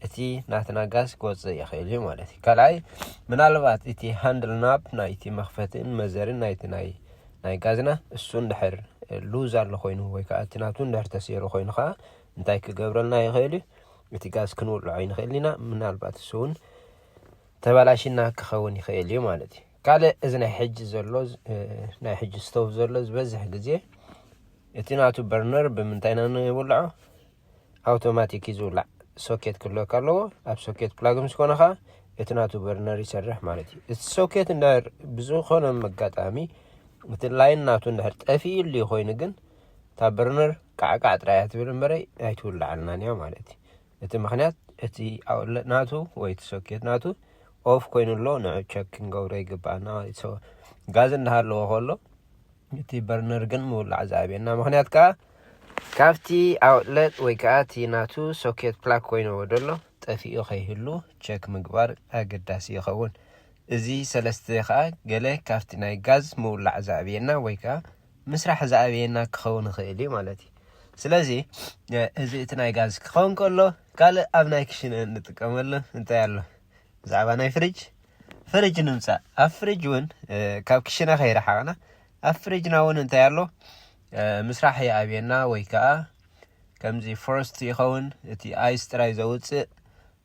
እቲ ናትና ጋዝ ክወፅእ ይኽእል እዩ ማለት እዩ ካልኣይ ምናልባት እቲ ሃንድል ናብ ናይቲ መኽፈትን መዘርን ናይቲ ናይ ጋዝና እሱ እንድሕር ሉዝ ኣሎ ኮይኑ ወይ ከዓ እቲ ናቱ እንድሕር ተሰይሩ ኮይኑ ከዓ እንታይ ክገብረልና ይኽእል እዩ እቲ ጋዝ ክንውልዖ ይንኽእል ኢና ምናልባት እሱ እውን ተበላሽና ክኸውን ይኽእል እዩ ማለት እዩ ካልእ እዚ ናይ ሕጂ ዘሎ ናይ ሕጂ ስቶቭ ዘሎ ዝበዝሕ ግዜ እቲ ናቱ በርነር ብምንታይና ንውልዖ ኣውቶማቲክ ይዝውላዕ ሶኬት ክህልወካ ኣለዎ ኣብ ሶኬት ፕላግ ምስ ኮነ ከዓ እቲ ናቱ በርነር ይሰርሕ ማለት እዩ እቲ ሶኬት እንድሕር ብዝኾነ መጋጣሚ እቲ ላይን ናቱ እንድሕር ጠፊኡሉ ኮይኑ ግን እታ በርነር ቃዕቃዕ ጥራያ ትብል እምበረይ ኣይትውላዓልናን እያ ማለት እዩ እቲ ምክንያት እቲ ኣውትሌት ናቱ ወይ እቲ ሶኬት ናቱ ኦፍ ኮይኑሎ ንዑ ቸክ ክንገብሮ ይግባአና ማለት እዩ ጋዝ እንዳሃለዎ ከሎ እቲ በርነር ግን ምውላዕ ዝኣብየና ምክንያት ከዓ ካብቲ ኣውትሌት ወይ ከዓ እቲ ናቱ ሶኬት ፕላግ ኮይኑዎ ደሎ ጠፊኡ ከይህሉ ቸክ ምግባር ኣገዳሲ ይኸውን እዚ ሰለስተ ከዓ ገለ ካብቲ ናይ ጋዝ ምውላዕ ዝኣብየና ወይ ከዓ ምስራሕ ዝኣብየና ክኸውን ይኽእል እዩ ማለት እዩ ስለዚ እዚ እቲ ናይ ጋዝ ክኸውን ከሎ ካልእ ኣብ ናይ ክሽነ እንጥቀመሉ እንታይ ኣሎ ብዛዕባ ናይ ፍሪጅ ንምፃእ ኣብ ፍሪጅ እውን ካብ ክሽነ ከይረሓቕና ኣብ ፍሪጅና እውን እንታይ ኣሎ ምስራሕ ይኣብየና ወይ ከዓ ከምዚ ፍሮስት ይኸውን እቲ ኣይስ ጥራይ ዘውፅእ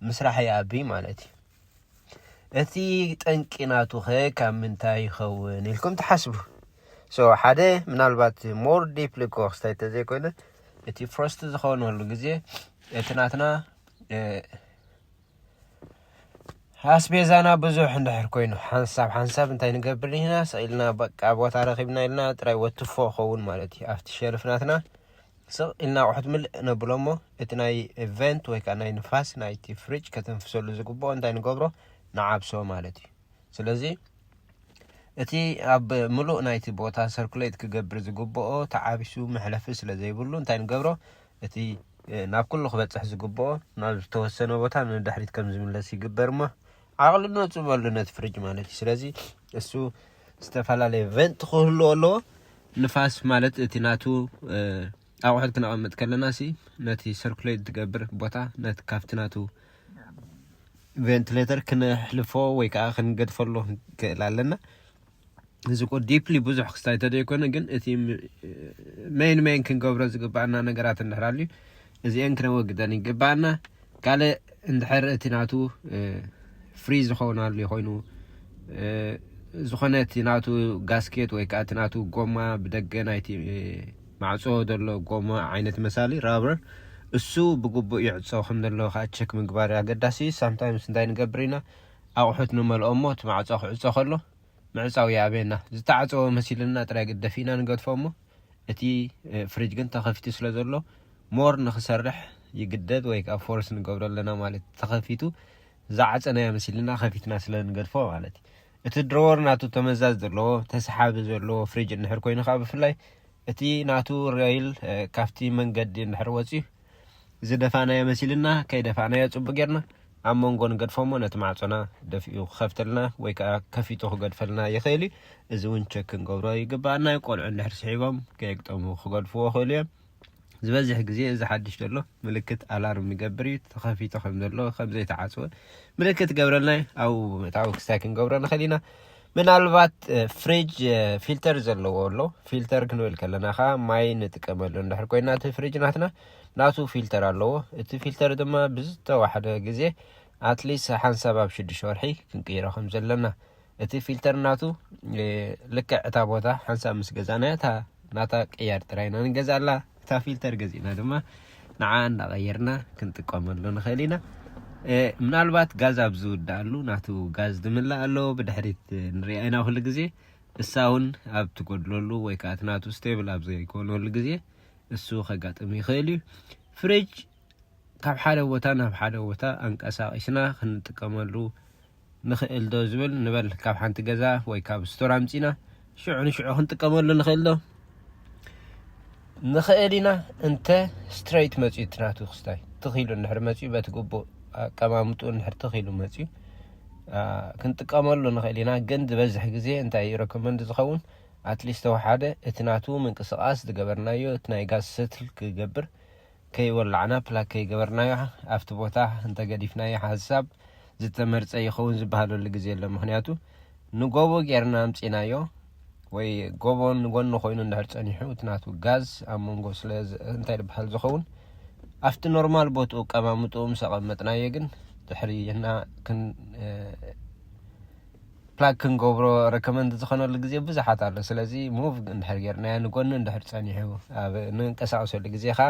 ምስራሕ ይኣብይ ማለት እዩ እቲ ጠንቂ ናቱ ኸ ካብ ምንታይ ይኸውን ኢልኩም ትሓስቡ ሓደ ምናልባት ሞር ዲፕሊ ክስታይ ተዘይኮይነ እቲ ፍሮስት ዝኾነሉ ግዜ እቲ ናትና ኣስቤዛና ብዙሕ እንድሕር ኮይኑ ሓንሳብ እንታይ ንገብር ኢና ሰኢልና በቃ ቦታ ረኺብና ኢልና ጥራይ ወትፎ ኸውን ማለት እዩ ኣብቲ ሸልፍናትና ስቕ ኢልና ኣቑሑት ምልእ ነብሎ እሞ እቲ ናይ ኢቨንት ወይ ከዓ ናይ ንፋስ ናይቲ ፍሪጅ ከተንፍሰሉ ዝግብኦ እንታይ ንገብሮ ንዓብሶ ማለት እዩ ስለዚ እቲ ኣብ ምሉእ ናይቲ ቦታ ሰርኩሌት ክገብር ዝግብኦ ተዓቢሱ መሕለፊ ስለ ዘይብሉ እንታይ ንገብሮ እቲ ናብ ኩሉ ክበፅሕ ዝግብኦ ናብ ዝተወሰነ ቦታ ንድሕሪት ከም ዝምለስ ይግበር እሞ ዓቕሊ ነፅበሉ ነቲ ፍሪጅ ማለት እዩ ስለዚ እሱ ዝተፈላለየ ቨንት ክህልዎ ኣለዎ ንፋስ ማለት እቲ ናቱ ኣቑሑት ክነቐምጥ ከለና ነቲ ሰርኩሌት ዝገብር ቦታ ነቲ ካብቲ ናቱ ቬንቲሌተር ክንሕልፎ ወይ ከዓ ክንገድፈሎ ክእል ኣለና እዚ ዲፕሊ ብዙሕ ክስታይ ተደይኮነ ግን እቲ ሜን ክንገብሮ ዝግባአና ነገራት እንድሕር ኣልዩ እዚአን ክነወግደን ይግባአና ካልእ እንድሕር እቲ ናቱ ፍሪ ዝኾናሉ ይኮይኑ ዝኾነ እቲ ናቱ ጋስኬት ወይ ከዓ እቲ ናቱ ጎማ ብደገ ናይቲ ማዕጾ ዘሎ ጎማ ዓይነት መሳሊ ራበር እሱ ብግቡእ ይዕጾ ከም ዘለዎ ከዓ ቸክ ምግባር ኣገዳሲ ሳምታይምስ እንታይ ንገብር ኢና ኣቑሑት ንመልኦ እሞ እቲ ማዕጾ ክዕጾ ከሎ ምዕጻው ይኣብየና ዝተዓፀወ መሲልና ጥራይ ገደፍ ኢና ንገድፎ እሞ እቲ ፍሪጅ ግን ተኸፊቱ ስለ ዘሎ ሞር ንክሰርሕ ይግደድ ወይ ከዓ ፎርስ ንገብሮ ኣለና ማለት ተኸፊቱ ዝዓፀናያ መሲልና ከፊትና ስለ ንገድፎ ማለት እቲ ድሮወር ናቱ ተመዛዝ ዘለዎ ተሰሓቢ ዘለዎ ፍሪጅ እንድሕር ኮይኑ ከዓ ብፍላይ እቲ ናቱ ሬይል ካፍቲ መንገዲ እንድሕር ወፂኡ ዝደፋናዮ መሲልና ከይደፋናዮ ፅቡቅ ጌርና ኣብ መንጎ ንገድፎሞ ነቲ ማዕጾና ደፊኡ ክኸፍተልና ወይ ከዓ ከፊቱ ክገድፈልና ይኽእል እዩ እዚ እውን ቸክ ክንገብሮ ይግባአና ቆልዑ እንድሕር ስሒቦም ከየግጠሙ ክገድፍዎ ይኽእሉ እዮም ዝበዝሕ ግዜ እዚ ሓድሽ ዘሎ ምልክት ኣላርም ይገብር እዩ ተኸፊቱ ከም ዘሎ ከም ዘይተዓፅወ ምልክት ገብረልና ኣብ መታዊ ክስታይ ክንገብሮ ንኽእል ኢና ምናልባት ፍሪጅ ፊልተር ዘለዎ ኣሎ ፊልተር ክንብል ከለና ከዓ ማይ ንጥቀመሉ እንድሕር ኮይና እቲ ፍሪጅ ናትና ናቱ ፊልተር ኣለዎ እቲ ፊልተር ድማ ብዝተዋሕደ ግዜ ኣትሊስት ሓንሳብ ኣብ 6 ወርሒ ክንቅይሮ ከም ዘለና እቲ ፊልተር ናቱ ልክዕ እታ ቦታ ሓንሳብ ምስ ገዛናያ ናታ ቅያር ጥራይና ንገዛላ እታ ፊልተር ገዚእና ድማ ንዓ እንዳቀየርና ክንጥቀመሉ ንኽእል ኢና ምናልባት ጋዝ ኣብ ዝውዳእሉ ናቱ ጋዝ ድምላእ ኣሎ ብድሕሪት ንሪኣ ኢና ኩሉ ግዜ እሳውን ኣብ ትጎድለሉ ወይ ከዓ ናቱ ስቴብል ኣብ ዘይኮነሉ ግዜ እሱ ከጋጥም ይኽእል እዩ ፍሪጅ ካብ ሓደ ቦታ ናብ ሓደ ቦታ አንቀሳቂስና ክንጥቀመሉ ንኽእል ዶ ዝብል ንበል ካብ ሓንቲ ገዛ ወይ ካብ ስቶር አምፂና ሽዑ ክንጥቀመሉ ንኽእል ዶ ንኽእልና እንተ ስትሬት መፅኡ ትናቱ ክስታይ ትኺሉ እንድሕር መፅኡ በቲ ግቡእ አቀማምጡ እንድሕር ትኺሉ መፅኡ ክንጥቀመሉ ንኽእል ኢና ግን ዝበዝሕ ግዜ እንታይ ሪኮመንድ ዝኸውን አትሊስት ተወሓደ እቲ ናቱ ምንቅስቃስ ዝገበርናዮ እቲ ናይ ጋዝ ሰትል ክገብር ከይወላዕና ፕላግ ከይገበርናዮ ኣብቲ ቦታ እንተገዲፍናዮ ሓሳብ ዝተመርፀ ይኸውን ዝበሃለሉ ግዜ ኣሎ ምክንያቱ ንጎቦ ጌርና አምፂናዮ ወይ ጎቦ ንጎኑ ኮይኑ እንድሕር ፀኒሑ እቲ ናቱ ጋዝ ኣብ መንጎ ስለ እንታይ ዝበሃል ዝኸውን ኣብቲ ኖርማል ቦትኡ ቀማምጡ ምስ ኣቐመጥናዮ ግን ድሕሪና ፕላግ ክንገብሮ ረከመንድ ዝኾነሉ ግዜ ብዙሓት ኣሎ ስለዚ ሙቭ እንድሕር ጌርናዮ ንጎኑ እንድሕር ፀኒሑ ኣብ ንንቀሳቀሰሉ ግዜ ከዓ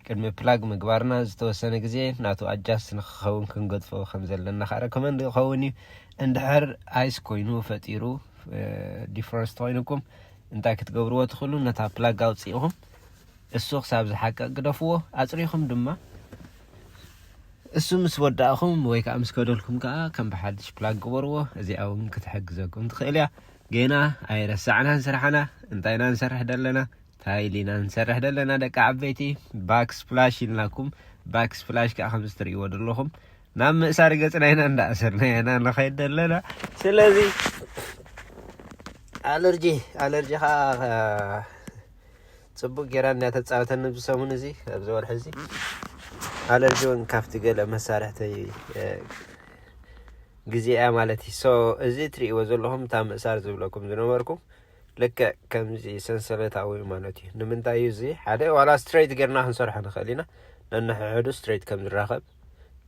ቅድሚ ፕላግ ምግባርና ዝተወሰነ ግዜ ናቱ ኣጃስት ንክኸውን ክንገድፎ ከም ዘለና ከዓ ረከመንድ ይኸውን እዩ እንድሕር ኣይስ ኮይኑ ፈጢሩ ዲፍሮስት ኮይንኩም እንታይ ክትገብርዎ ትኽእሉ ነታ ፕላግ ኣውፂኢኹም እሱ ክሳብ ዝሓቀቅ ግደፍዎ ኣፅሪኹም ድማ እሱ ምስ ወዳእኹም ወይ ከዓ ምስ ከደልኩም ከዓ ከም ብሓድሽ ፕላግ ግበርዎ እዚኣ እውን ክትሕግዘኩም ትኽእል እያ ገና ኣይረሳዕናን ስራሕና እንታይና ንሰርሕ ደለና ታይሊና ንሰርሕ ደለና ደቂ ዓበይቲ ባክ ስፕላሽ ኢልናኩም ባክ ስፕላሽ ከዓ ከም ዝትርእይዎ ዘለኹም ናብ ምእሳር ገፅና ኢና እንዳእሰርና ኢና ንኸይድ ደለና ስለዚ ኣለርጂ ከዓ ፅቡቅ ጌራ እናተፃወተኒ ብሰሙን እዚ ኣብ ዝበልሕ እዚ ኣለርጂ እውን ካብቲ ገለ መሳርሕተይ ግዜኣ ማለት እዩ ሶ እዚ ትርእይዎ ዘለኹም እታ ምእሳር ዝብለኩም ዝነበርኩም ልክዕ ከምዚ ሰንሰለታዊ ማለት እዩ ንምንታይ እዩ እዚ ሓደ ዋላ ስትሬት ጌርና ክንሰርሖ ንኽእል ኢና ነንሕሕዱ ስትሬት ከም ዝራኸብ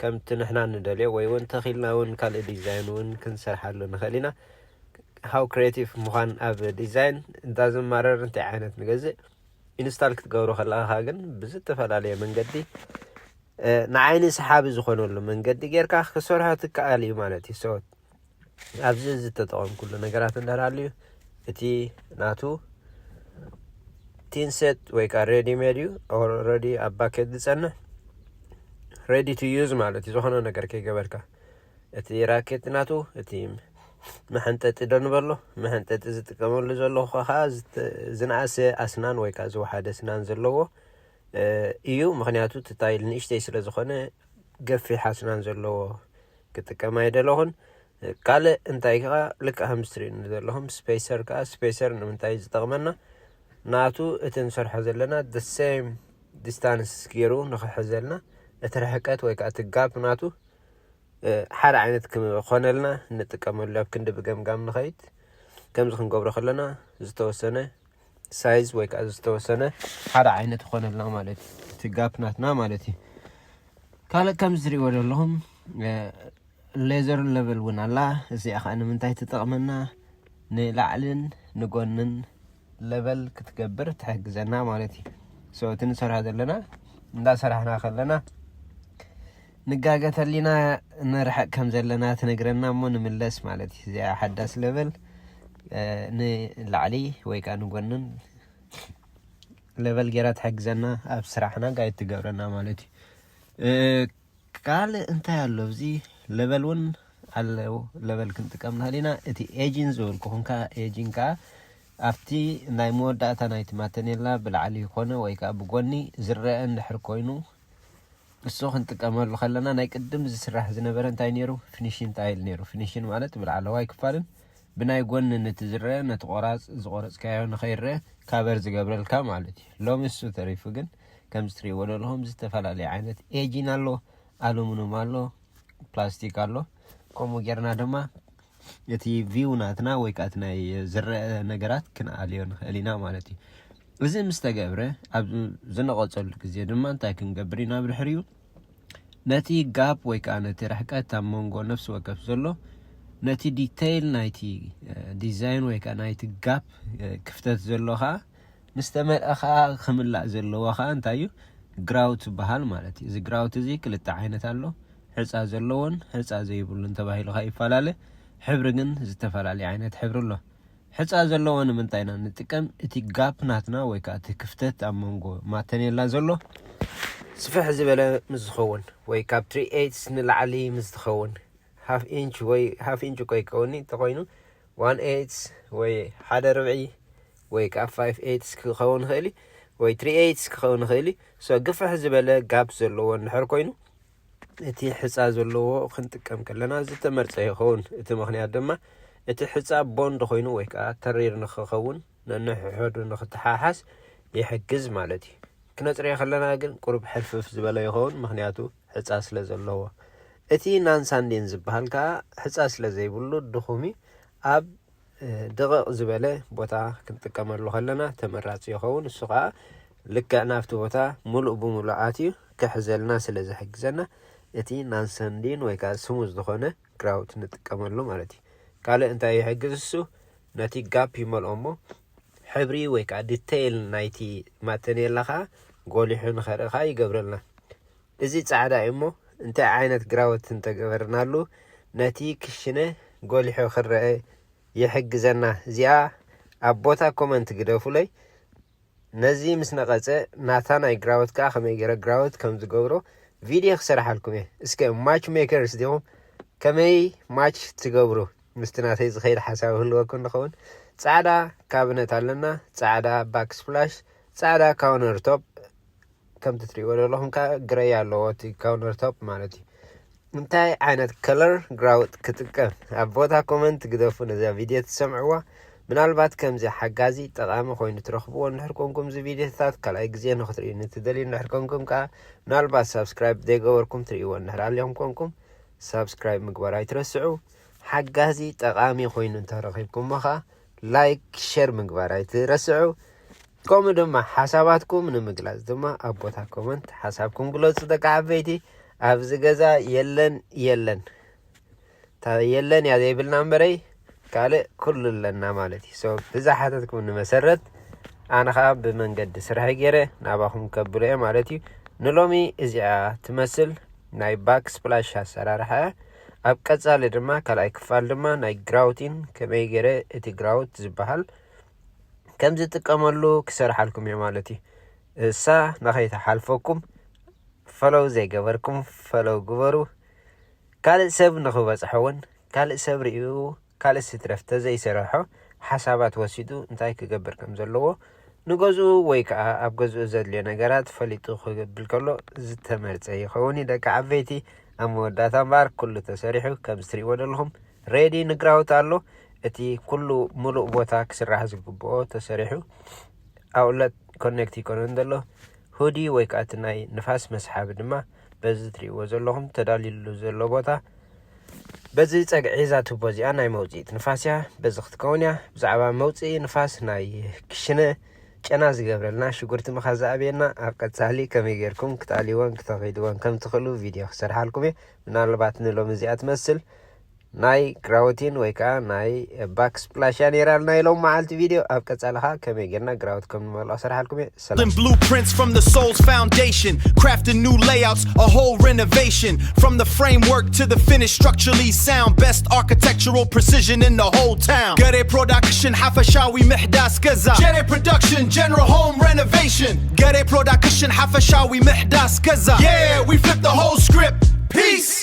ከምቲ ንሕና ንደልዮ ወይ እውን ተኺልና እውን ካልእ ዲዛይን እውን ክንሰርሓሉ ንኽእል ኢና ሃው ክሬቲቭ ምዃን ኣብ ዲዛይን እንዳዝማረር እንታይ ዓይነት ንገዝእ ኢንስታል ክትገብሮ ከለኻ ግን ብዝተፈላለየ መንገዲ ንዓይኒ ሰሓቢ ዝኾነሉ መንገዲ ጌርካ ክሰርሖ ትከኣል እዩ ማለት እዩ ሰወት ኣብዚ ዝተጠቐም ኩሉ ነገራት እንዳሃልዩ እቲ ናቱ ቲንሴት ወይ ከዓ ሬዲ ሜድ እዩ ኦልሬዲ ኣብ ባኬት ዝፀንሕ ሬዲ ቱ ዩዝ ማለት እዩ ዝኾነ ነገር ከይገበርካ እቲ ራኬት ናቱ እቲ መሐንጠጢ ዶ ንበሎ መሐንጠጢ ዝጥቀመሉ ዘለኹ ከዓ ዝነኣሰ ኣስናን ወይ ከዓ ዝወሓደ ስናን ዘለዎ እዩ ምክንያቱ እቲ ታይል ንእሽተይ ስለ ዝኾነ ገፊሕ ኣስናን ዘለዎ ክጥቀም ኣይደለኹን ካልእ እንታይ ከዓ ልክዕ ከም ትርእይኒ ዘለኹም ስፔሰር ከዓ ስፔሰር ንምንታይ ዝጠቕመና ናቱ እቲ ንሰርሖ ዘለና the same distance ገይሩ ንኽሕዘልና እቲ ርሕቀት ወይ ከዓ እቲ ጋፕ ናቱ ሓደ ዓይነት ክኾነልና እንጥቀመሉ ኣብ ክንዲ ብገምጋም ንኸይድ ከምዚ ክንገብሮ ከለና ዝተወሰነ ሳይዝ ወይ ከዓ ዝተወሰነ ሓደ ዓይነት ይኾነልና ማለት እዩ እቲ ጋፕ ናትና ማለት እዩ ካልእ ከም ዝሪእዎ ዘለኹም ሌዘር ሌቨል እውን ኣላ እዚኣ ከዓ ንምንታይ ትጠቕመና ንላዕልን ንጎንን ሌቨል ክትገብር ትሕግዘና ማለት እዩ ሶ እቲ ንሰርሖ ዘለና እንዳሰራሕና ከለና ንጋገተሊና ንርሕቅ ከም ዘለና ትነግረና እሞ ንምለስ ማለት እዩ እዚኣ ሓዳስ ሌቨል ንላዕሊ ወይ ከዓ ንጎንን ሌቨል ጌራ ትሕግዘና ኣብ ስራሕና ጋይድ ትገብረና ማለት እዩ ካልእ እንታይ ኣሎ እዚ ሌቨል እውን ኣለው ሌቨል ክንጥቀም ንኽእል ኢና እቲ ኤጂን ዝብልኩኹም ከዓ ኤጂን ከዓ ኣብቲ ናይ መወዳእታ ናይቲ ማተኔላ ብላዕሊ ይኮነ ወይ ከዓ ብጎኒ ዝረአ እንድሕር ኮይኑ እሱ ክንጥቀመሉ ከለና ናይ ቅድም ዝስራሕ ዝነበረ እንታይ ነይሩ ፊኒሽን ታይል ነይሩ ፊኒሽን ማለት ብላዕለዋይ ክፋልን ብናይ ጎኒ ነቲ ዝረአ ነቲ ቆራፅ ዝቆረፅካዮ ንኸይረአ ካበር ዝገብረልካ ማለት እዩ ሎሚ እሱ ተሪፉ ግን ከም ዝትርእይዎ ዘለኹም ዝተፈላለየ ዓይነት ኤጂን ኣሎ ኣሉሚኒየም ኣሎ ፕላስቲክ ኣሎ ከምኡ ጌርና ድማ እቲ ቪው ናትና ወይ ከዓ እቲ ናይ ዝረአ ነገራት ክንኣልዮ ንኽእል ኢና ማለት እዩ እዚ ምስ ተገብረ ኣብ ዝነቐፀሉ ግዜ ድማ እንታይ ክንገብር ኢና ብድሕሪኡ ነቲ ጋፕ ወይ ከዓ ነቲ ርሕቀት ኣብ መንጎ ነፍሲ ወከፍ ዘሎ ነቲ ዲቴይል ናይቲ ዲዛይን ወይ ከዓ ናይቲ ጋፕ ክፍተት ዘሎ ከዓ ምስ ተመልአ ከዓ ክምላእ ዘለዎ ከዓ እንታይ እዩ ግራውት ዝበሃል ማለት እዩ እዚ ግራውት እዚ ክልተ ዓይነት ኣሎ ሕፃ ዘለዎን ሕፃ ዘይብሉን ተባሂሉ ከዓ ይፈላለ ሕብሪ ግን ዝተፈላለየ ዓይነት ሕብሪ ኣሎ ሕፃ ዘለዎ ንምንታይ ኢና ንጥቀም እቲ ጋፕ ናትና ወይ ከዓ እቲ ክፍተት ኣብ መንጎ ማተኔላ ዘሎ ስፍሕ ዝበለ ምስ ዝኸውን ወይ ካብ 3/8 ንላዕሊ ምስ ዝኸውን ሃፍ ኢንች ወይ ሃፍ ኢንች ከይከውኒ ተኮይኑ 1/8 ወይ 1/4 ወይ ካብ 5/8 ክኸውን ይኽእል ወይ 3/8 ክኸውን ይኽእል ሶ ግፍሕ ዝበለ ጋብ ዘለዎ እንድሕር ኮይኑ እቲ ሕፃ ዘለዎ ክንጥቀም ከለና ዝተመርፀ ይኸውን እቲ ምክንያት ድማ እቲ ሕፃ ቦንድ ኮይኑ ወይ ከዓ ተሪር ንክኸውን ነንሕሕዱ ንክተሓሓስ ይሕግዝ ማለት እዩ ክነፅርዮ ከለና ግን ቁርብ ሕልፍፍ ዝበለ ይኸውን ምክንያቱ ሕፃ ስለ ዘለዎ እቲ ናንሳንዲን ዝበሃል ከዓ ሕፃ ስለ ዘይብሉ ድኹሚ ኣብ ድቕቕ ዝበለ ቦታ ክንጥቀመሉ ከለና ተመራፂ ይኸውን እሱ ከዓ ልክዕ ናብቲ ቦታ ሙሉእ ብሙሉእ ኣትዩ ክሕዘልና ስለ ዝሕግዘና እቲ ናንሳንዲን ወይ ከዓ ስሙዝ ዝኾነ ግራውት ንጥቀመሉ ማለት እዩ ካልእ እንታይ ይሕግዝ እሱ ነቲ ጋፕ ይመልኦ እሞ ሕብሪ ወይ ከዓ ዲቴይል ናይቲ ማተኔላ ከዓ ጎሊሑ ንኸርኢ ከዓ ይገብረልና እዚ ጻዕዳ እሞ እንታይ ዓይነት ግራውት እንተገበርናሉ ነቲ ክሽነ ጎሊሑ ክረአ ይሕግዘና እዚኣ ኣብ ቦታ ኮመንት ግደፉለይ ነዚ ምስ ነቐፀ ናታ ናይ ግራውት ከዓ ከመይ ገይረ ግራውት ከም ዝገብሮ ቪድዮ ክሰርሓልኩም እየ እስከ ማች ሜከርስ ዲኹም ከመይ ማች ትገብሩ ምስቲ ናተይ ዝኸይድ ሓሳብ ህልወኩም ንኸውን ጻዕዳ ካቢነት ኣለና ጻዕዳ ባክ ስፕላሽ ጻዕዳ ካውነር ቶፕ ከምቲ ትሪእዎ ዘለኹም ከዓ ግረይ ኣለዎ እቲ ካውነር ቶፕ ማለት እዩ እንታይ ዓይነት ከለር ግራውት ክጥቀም ኣብ ቦታ ኮመንት ግደፉ ነዛ ቪድዮ ትሰምዕዋ ምናልባት ከምዚ ሓጋዚ ጠቃሚ ኮይኑ ትረኽብዎ እንድሕር ኮንኩም እዚ ቪድዮታት ካልኣይ ግዜ ንኽትሪኡ ንትደልዩ እንድሕር ኮንኩም ከዓ ምናልባት ሳብስክራይብ ዘይገበርኩም ትሪእዎ እንድሕር ኣልዮም ኮንኩም ሳብስክራይብ ምግባር ኣይትረስዑ ሓጋዚ ጠቃሚ ኮይኑ እንተረኺብኩም ከዓ ላይክ ሼር ምግባር ኣይትረስዑ ከምኡ ድማ ሓሳባትኩም ንምግላጽ ድማ ኣብ ቦታ ኮመንት ሓሳብኩም ግለጹ ደቂ ዓበይቲ ኣብዚ ገዛ የለን ያ ዘይብልና እምበረይ ካልእ ኩሉ ኣለና ማለት እዩ ሶ ብዛ ሓተትኩም ንመሰረት ኣነ ከዓ ብመንገዲ ስራሕ ገይረ ናባኹም ከብሎ እየ ማለት እዩ ንሎሚ እዚኣ ትመስል ናይ ባክ ስፕላሽ ኣሰራርሓ ኣብ ቀጻሊ ድማ ካልኣይ ክፋል ድማ ናይ ግራውቲን ከመይ ገይረ እቲ ግራውት ዝበሃል ከም ዝጥቀመሉ ክሰርሓልኩም እየ ማለት እዩ እሳ ንኸይተሓልፈኩም ፈሎው ዘይገበርኩም ፈሎው ግበሩ ካልእ ሰብ ንኽበፅሖውን ካልእ ሰብ ርኢዩ ካልእ ስትረፍ ተዘይሰርሖ ሓሳባት ወሲዱ እንታይ ክገብር ከም ዘለዎ ንገዝኡ ወይ ከዓ ኣብ ገዝኡ ዘድልዮ ነገራት ፈሊጡ ክብል ከሎ ዝተመርፀ ይኸውን ደቂ ዓበይቲ ኣብ መወዳእታ እምበር ኩሉ ተሰሪሑ ከም ዝትሪእዎ ዘለኹም ሬዲ ንግራውት ኣሎ እቲ ኩሉ ሙሉእ ቦታ ክስራሕ ዝግብኦ ተሰሪሑ ኣውለት ኮኔክት ይኮነን ዘሎ ሁዲ ወይ ከዓ እቲ ናይ ንፋስ መስሓቢ ድማ በዚ ትሪእዎ ዘለኹም ተዳሊሉ ዘሎ ቦታ በዚ ፀግዒ ዛ ቱቦ እዚኣ ናይ መውፅኢት ንፋስ እያ በዚ ክትከውን እያ ብዛዕባ መውፅኢ ንፋስ ናይ ክሽነ ጨና ዝገብረልና ሽጉርቲ መኻዛእብየና ኣብ ቀጻሊ ከመይ ጌርኩም ክተኣልይዎን ክተኸይድዎን ከም ትኽእሉ ቪድዮ ክሰርሓልኩም እየ ምናልባት ንሎም እዚኣ ትመስል ናይ ግራውቲን ወይ ከዓ ናይ ባክ ስፕላሽ ነይራልና ኢሎም መዓልቲ ቪድዮ ኣብ ቀጻልኻ ከመይ ጌርና ግራውት ከም ንመልኦ ሰርሓልኩም እየ ሰላም Blueprints from the soul's foundation, crafting new layouts, a whole renovation. From the framework to the finished, structurally sound, best architectural precision in the whole town. Gare production, Hafashawi Mihdas Gaza. Gare production, general home renovation. Gare production, Hafashawi Mihdas Gaza. Yeah, we flipped the whole script. Peace.